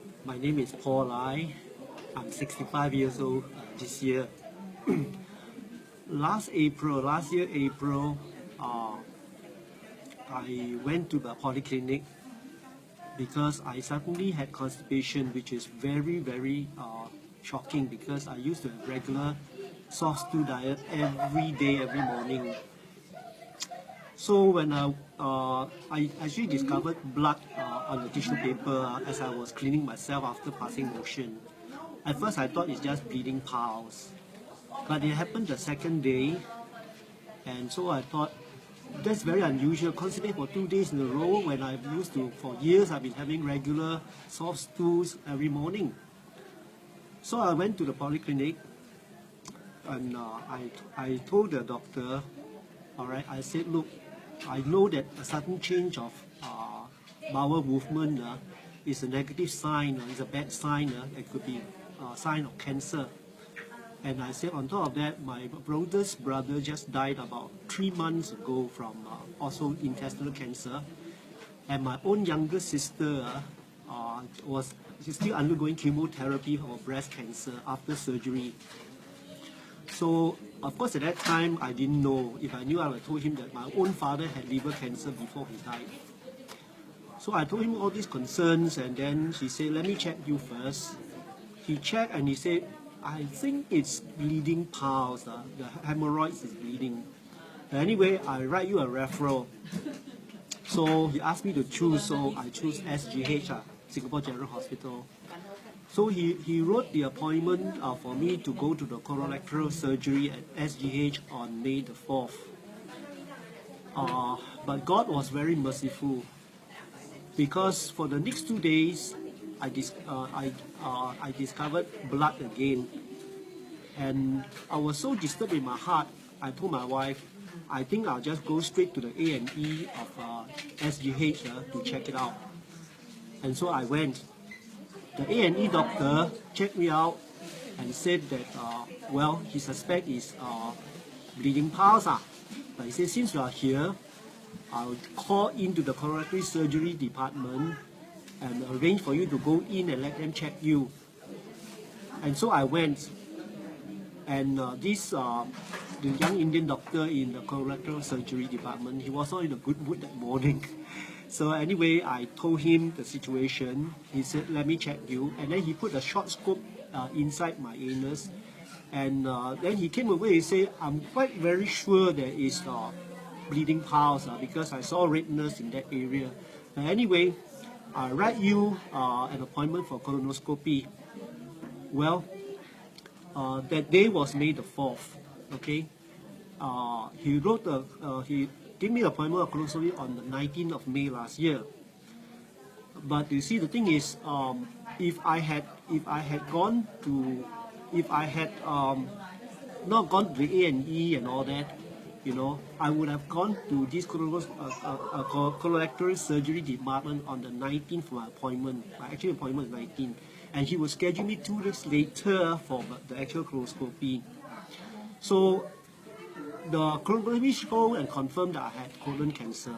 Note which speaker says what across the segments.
Speaker 1: My name is Paul Lai. I'm 65 years old this year. Last year April, I went to the polyclinic because I suddenly had constipation, which is very shocking because I used to have regular soft stool diet every day, every morning. So when I actually discovered blood on the tissue paper as I was cleaning myself after passing motion. At first I thought it's just bleeding piles, but it happened the second day, and so I thought that's very unusual. Constipate for 2 days in a row when I've used to, for years I've been having regular soft stools every morning. So I went to the polyclinic and I told the doctor, all right, I said, look, I know that a sudden change of bowel movement is a negative sign, is a bad sign. It could be a sign of cancer. And I said, on top of that, my brother's brother just died about 3 months ago from also intestinal cancer. And my own younger sister she's still undergoing chemotherapy for breast cancer after surgery. So, of course, at that time, I didn't know. If I knew, I would have told him that my own father had liver cancer before he died. So I told him all these concerns, and then he said, let me check you first. He checked and he said, I think it's bleeding piles. The hemorrhoids is bleeding. Anyway, I write you a referral. So he asked me to choose, so I chose SGH, Singapore General Hospital. So he wrote the appointment for me to go to the colorectal surgery at SGH on May the 4th. But God was very merciful because for the next 2 days, I discovered blood again. And I was so disturbed in my heart, I told my wife, I think I'll just go straight to the A&E of SGH to check it out. And so I went. The A&E doctor checked me out and said that, well, he suspects is bleeding piles. But he said, since you are here, I'll call into the colorectal surgery department and arrange for you to go in and let them check you. And so I went. And the young Indian doctor in the colorectal surgery department, he was not in a good mood that morning. So anyway, I told him the situation. He said, let me check you. And then he put a short scope inside my anus. And then he came away and said, I'm quite very sure there is bleeding piles because I saw redness in that area. Anyway, I write you an appointment for colonoscopy. Well, that day was May the 4th. Okay, he gave me an appointment of colonoscopy on the 19th of May last year. But you see, the thing is, if I had not gone to the A&E and all that, I would have gone to this colorectal surgery department on the 19th for my appointment. My actual appointment is 19th. And he will schedule me 2 weeks later for the actual colonoscopy. So the colonoscopy showed and confirmed that I had colon cancer.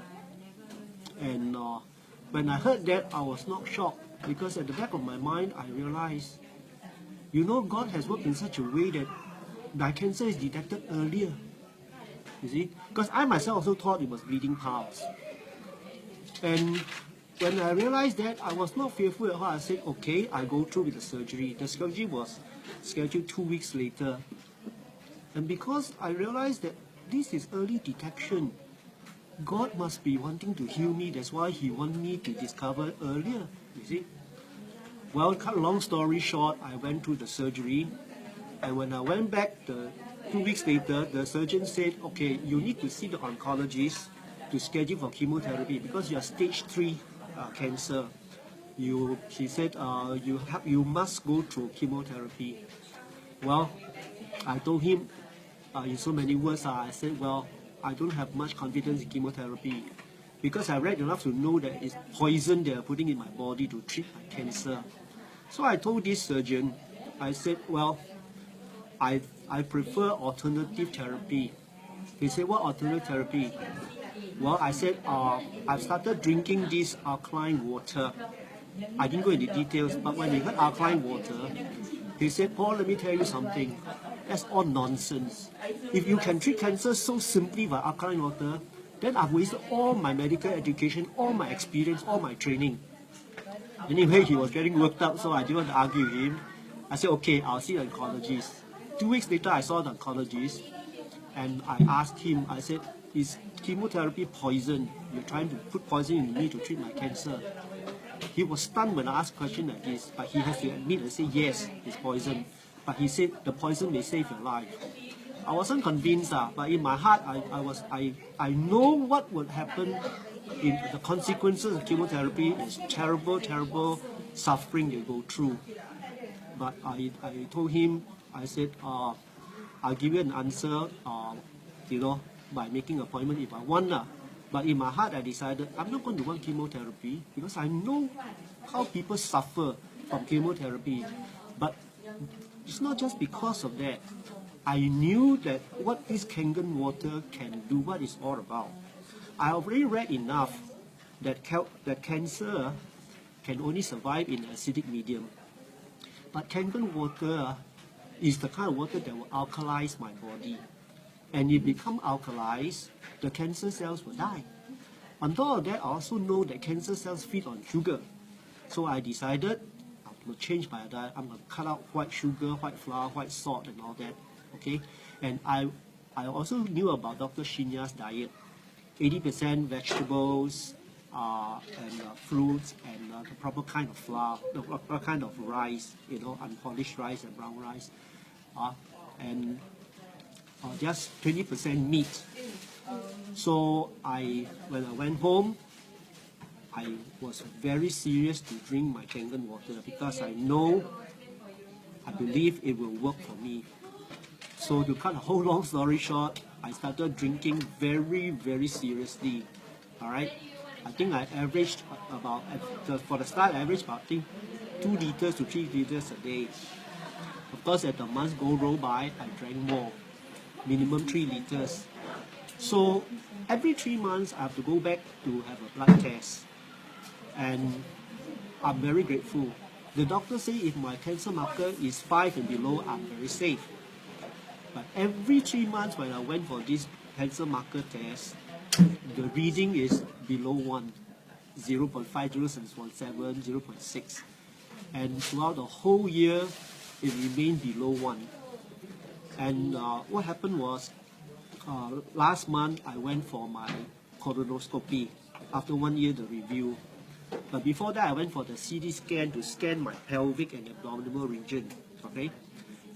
Speaker 1: And when I heard that, I was not shocked because at the back of my mind, I realized, God has worked in such a way that my cancer is detected earlier. You see, because I myself also thought it was bleeding piles. And when I realized that, I was not fearful at all. I said, okay, I'll go through with the surgery. The surgery was scheduled 2 weeks later. And because I realized that this is early detection, God must be wanting to heal me. That's why He wanted me to discover earlier, you see. Well, cut a long story short, I went through the surgery. And when I went back 2 weeks later, the surgeon said, okay, you need to see the oncologist to schedule for chemotherapy because you are stage 3 cancer. She said, you must go through chemotherapy. Well, I told him in so many words, I said, well, I don't have much confidence in chemotherapy because I read enough to know that it's poison they are putting in my body to treat my cancer. So I told this surgeon, I said, well, I prefer alternative therapy. He said, what alternative therapy? Well, I said, I've started drinking this alkaline water. I didn't go into details, but when he heard alkaline water, he said, Paul, let me tell you something. That's all nonsense. If you can treat cancer so simply by alkaline water, then I've wasted all my medical education, all my experience, all my training. Anyway, he was getting worked up, so I didn't want to argue with him. I said, okay, I'll see the oncologist. 2 weeks later, I saw the oncologist, and I asked him, I said, is chemotherapy poison? You're trying to put poison in me to treat my cancer. He was stunned when I asked a question like this, but he has to admit and say, yes, it's poison. But he said, the poison may save your life. I wasn't convinced, but in my heart, I know what would happen. In the consequences of chemotherapy is terrible, terrible suffering they go through. But I told him, I said, I'll give you an answer, by making an appointment if I want. But in my heart, I decided I'm not going to want chemotherapy because I know how people suffer from chemotherapy. But it's not just because of that. I knew that what this Kangen water can do, what it's all about. I already read enough that cancer can only survive in acidic medium. But Kangen water is the kind of water that will alkalize my body. And if it become alkalized, the cancer cells will die. On top of that, I also know that cancer cells feed on sugar. So I decided I'm going to change my diet. I'm going to cut out white sugar, white flour, white salt and all that. Okay? And I also knew about Dr. Shinya's diet. 80% vegetables and fruits and the proper kind of flour, the proper kind of rice, unpolished rice and brown rice. And just 20% meat. So when I went home, I was very serious to drink my Kangen water because I believe it will work for me. So to cut a whole long story short, I started drinking very, very seriously. All right, I think I averaged for the start, I averaged about 2 liters to 3 liters a day. Of course, as the months roll by, I drank more, minimum 3 liters. So every 3 months, I have to go back to have a blood test. And I'm very grateful. The doctor say if my cancer marker is 5 and below, I'm very safe. But every 3 months when I went for this cancer marker test, the reading is below 1, 0.5, 0.7, 0.6. And throughout the whole year, it remained below 1. And what happened was, last month I went for my colonoscopy. After 1 year, the review. But before that, I went for the CT scan to scan my pelvic and abdominal region. Okay,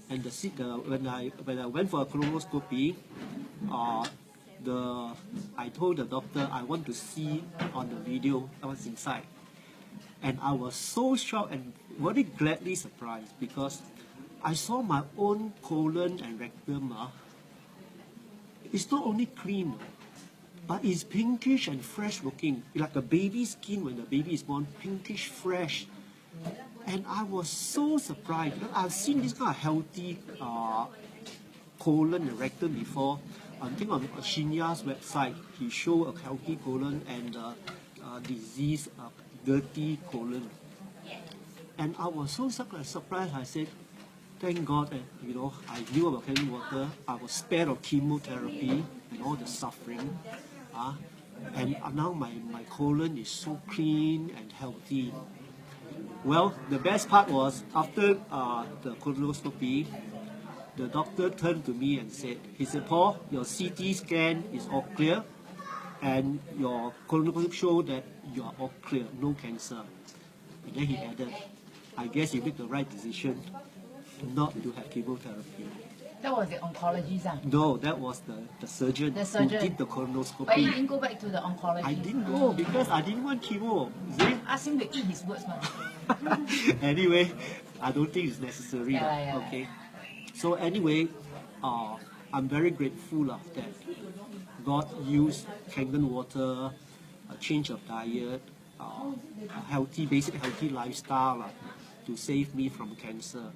Speaker 1: and when I went for a colonoscopy, I told the doctor I want to see on the video what's inside, and I was so shocked and very gladly surprised because I saw my own colon and rectum. It's not only clean, but it's pinkish and fresh looking, like a baby's skin when the baby is born, pinkish fresh. And I was so surprised because I've seen this kind of healthy colon and rectum before. I think on Shinya's website, he showed a healthy colon and disease, dirty colon. And I was so surprised. I said, thank God that I knew about Kangen water. I was spared of chemotherapy and all the suffering. And now my colon is so clean and healthy. Well, the best part was after the colonoscopy, the doctor turned to me and said, Paul, your CT scan is all clear and your colonoscopy showed that you are all clear, no cancer. And then he added, I guess you made the right decision not to have chemotherapy.
Speaker 2: That was the oncologist?
Speaker 1: No, that was the surgeon who did the colonoscopy.
Speaker 2: But you didn't go back to the oncologist?
Speaker 1: I didn't go because I didn't want chemo. See?
Speaker 2: Ask him to eat his words.
Speaker 1: Anyway, I don't think it's necessary. Okay. So anyway, I'm very grateful that God used Kangen water, a change of diet, a basic healthy lifestyle to save me from cancer.